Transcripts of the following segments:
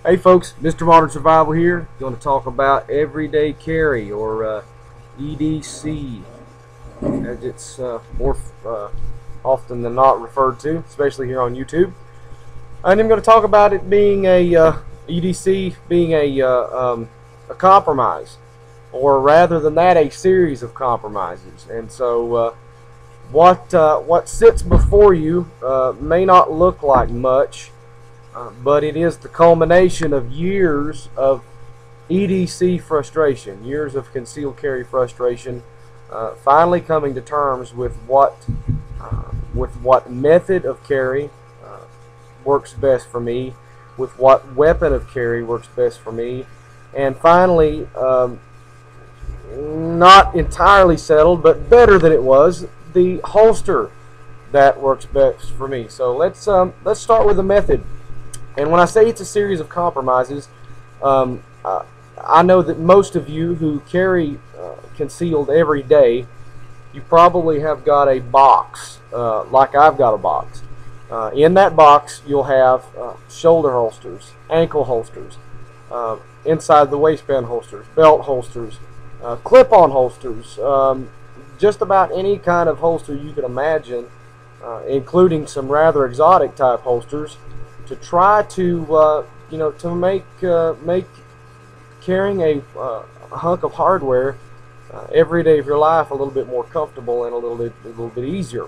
Hey folks, Mr. Modern Survival here. Going to talk about everyday carry, or EDC, as it's more often than not referred to, especially here on YouTube. And I'm going to talk about it being a EDC being a compromise, or rather than that, a series of compromises. And so what sits before you may not look like much. But it is the culmination of years of EDC frustration, years of concealed carry frustration, finally coming to terms with what method of carry works best for me, with what weapon of carry works best for me, and finally, not entirely settled, but better than it was, the holster that works best for me. So let's start with the method. And when I say it's a series of compromises, I know that most of you who carry concealed every day, you probably have got a box, like I've got a box. In that box, you'll have shoulder holsters, ankle holsters, inside the waistband holsters, belt holsters, clip-on holsters, just about any kind of holster you can imagine, including some rather exotic type holsters, to try to to make carrying a hunk of hardware every day of your life a little bit more comfortable and a little bit easier.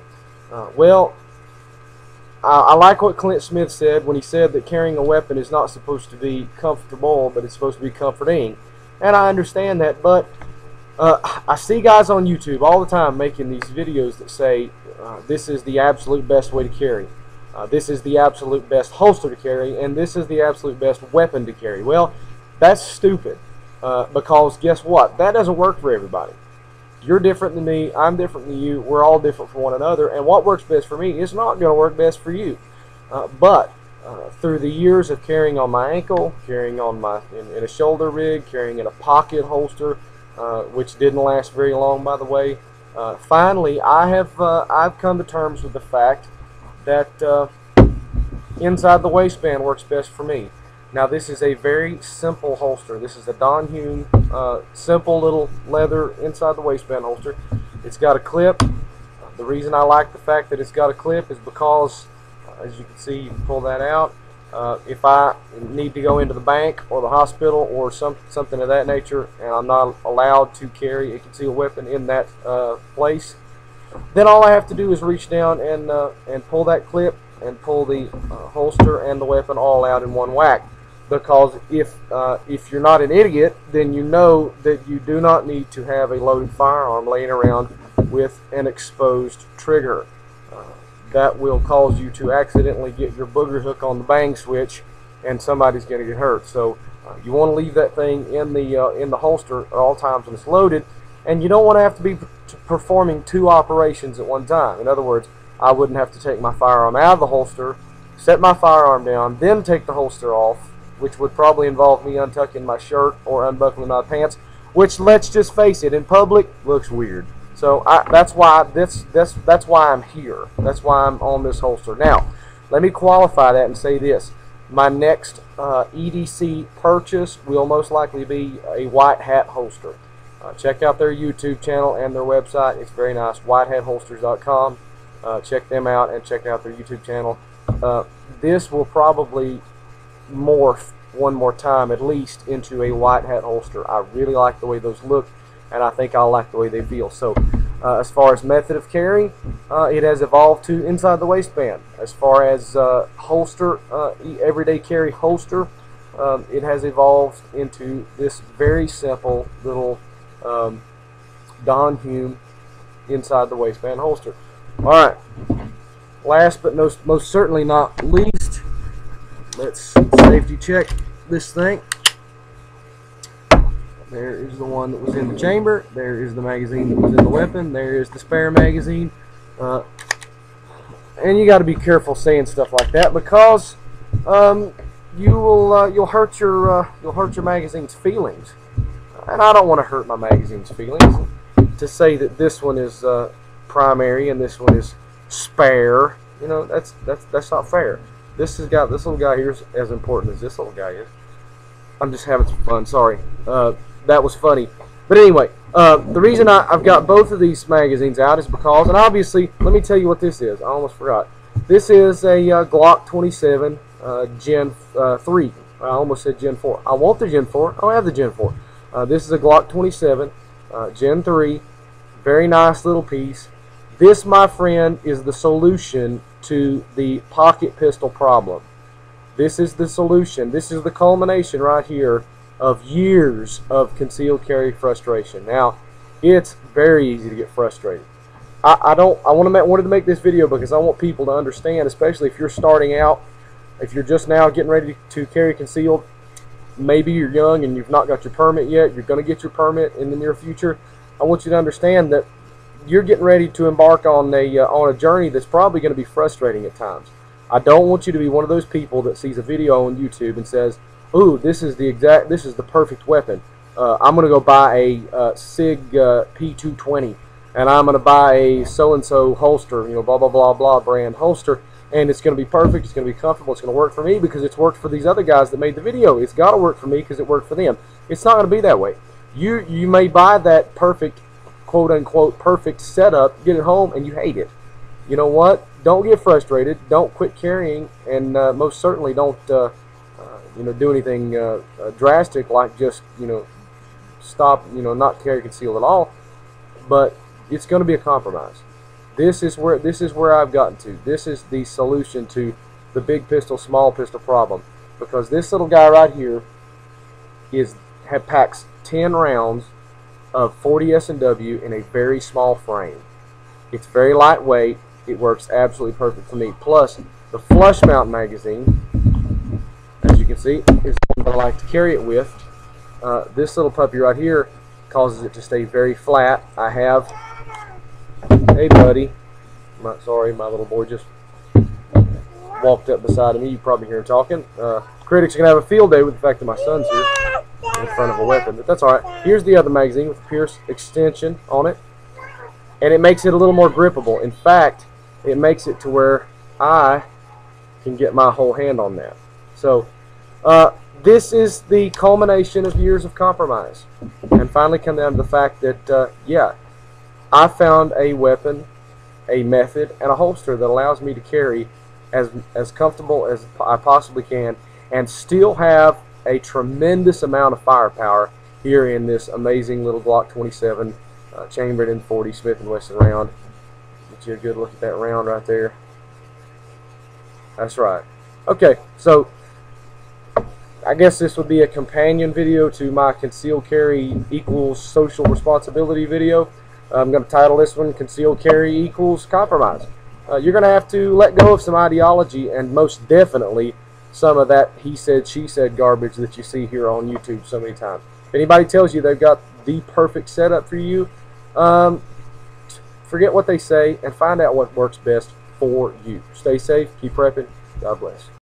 Well, I like what Clint Smith said when he said that carrying a weapon is not supposed to be comfortable, but it's supposed to be comforting. And I understand that, but I see guys on YouTube all the time making these videos that say this is the absolute best way to carry. This is the absolute best holster to carry, and this is the absolute best weapon to carry. Well, that's stupid, because guess what? That doesn't work for everybody. You're different than me, I'm different than you, we're all different from one another, and what works best for me is not going to work best for you. But through the years of carrying on my ankle, carrying on in a shoulder rig, carrying in a pocket holster, which didn't last very long, by the way, finally I've come to terms with the fact that inside the waistband works best for me. Now, this is a very simple holster. This is a Don Hume simple little leather inside the waistband holster. It's got a clip. The reason I like the fact that it's got a clip is because, as you can see, you can pull that out. If I need to go into the bank or the hospital or something of that nature, and I'm not allowed to carry a concealed weapon in that place, then all I have to do is reach down and pull that clip and pull the holster and the weapon all out in one whack. Because if you're not an idiot, then you know that you do not need to have a loaded firearm laying around with an exposed trigger. That will cause you to accidentally get your booger hook on the bang switch, and somebody's going to get hurt. So you want to leave that thing in the holster at all times when it's loaded, and you don't want to have to be performing two operations at one time. In other words, I wouldn't have to take my firearm out of the holster, set my firearm down, then take the holster off, which would probably involve me untucking my shirt or unbuckling my pants, which, let's just face it, in public looks weird. So that's why I'm here. That's why I'm on this holster. Now, let me qualify that and say this: my next EDC purchase will most likely be a white hat holster. Check out their YouTube channel and their website. It's very nice, whitehatholsters.com. Check them out and check out their YouTube channel. This will probably morph one more time at least into a white hat holster. I really like the way those look, and I think I like the way they feel. So as far as method of carry, it has evolved to inside the waistband. As far as holster, everyday carry holster, it has evolved into this very simple little Don Hume inside the waistband holster. Alright, last but most certainly not least, let's safety check this thing. There is the one that was in the chamber. There is the magazine that was in the weapon. There is the spare magazine. And you got to be careful saying stuff like that, because you'll hurt your magazine's feelings. And I don't want to hurt my magazine's feelings. To say that this one is primary and this one is spare, you know, that's not fair. This little guy here is as important as this little guy is. I'm just having some fun. Sorry. That was funny. But anyway, the reason I've got both of these magazines out is because, and obviously, let me tell you what this is. I almost forgot. This is a Glock 27 Gen 3. I almost said Gen 4. I want the Gen 4. I don't have the Gen 4. This is a Glock 27 Gen 3. Very nice little piece. This, my friend, is the solution to the pocket pistol problem. This is the solution. This is the culmination right here of years of concealed carry frustration. Now, it's very easy to get frustrated. I wanted to make this video because I want people to understand, especially if you're starting out, if you're just now getting ready to carry concealed, maybe you're young and you've not got your permit yet, you're going to get your permit in the near future. I want you to understand that you're getting ready to embark on a journey that's probably going to be frustrating at times. I don't want you to be one of those people that sees a video on YouTube and says, "Ooh, this is the perfect weapon. I'm going to go buy a SIG P220, and I'm going to buy a so-and-so holster, blah blah blah blah brand holster, and it's going to be perfect. It's going to be comfortable. It's going to work for me because it's worked for these other guys that made the video. It's got to work for me because it worked for them." It's not going to be that way. You may buy that perfect, quote unquote, perfect setup, get it home, and you hate it. You know what? Don't get frustrated. Don't quit carrying, and most certainly don't do anything drastic like just stop, not carry concealed at all. But it's going to be a compromise. This is where I've gotten to. This is the solution to the big pistol, small pistol problem, because this little guy right here packs 10 rounds of 40 S&W in a very small frame. It's very lightweight. It works absolutely perfect for me. Plus, the flush mount magazine, as you can see, is the one that I like to carry it with. This little puppy right here causes it to stay very flat. I have, hey buddy, sorry, my little boy just walked up beside me. You probably hear him talking. Critics are going to have a field day with the fact that my son's here in front of a weapon, but that's alright. Here's the other magazine with the Pierce extension on it, and it makes it a little more grippable. In fact, it makes it to where I can get my whole hand on that. So this is the culmination of years of compromise, and finally come down to the fact that yeah, I found a weapon, a method, and a holster that allows me to carry as comfortable as I possibly can and still have a tremendous amount of firepower here in this amazing little Glock 27 chambered in 40 Smith & Wesson round. Get you a good look at that round right there. That's right. Okay, so I guess this would be a companion video to my concealed carry equals social responsibility video. I'm going to title this one Concealed Carry Equals Compromise. You're going to have to let go of some ideology and most definitely some of that he said, she said garbage that you see here on YouTube so many times. If anybody tells you they've got the perfect setup for you, forget what they say and find out what works best for you. Stay safe, keep prepping. God bless.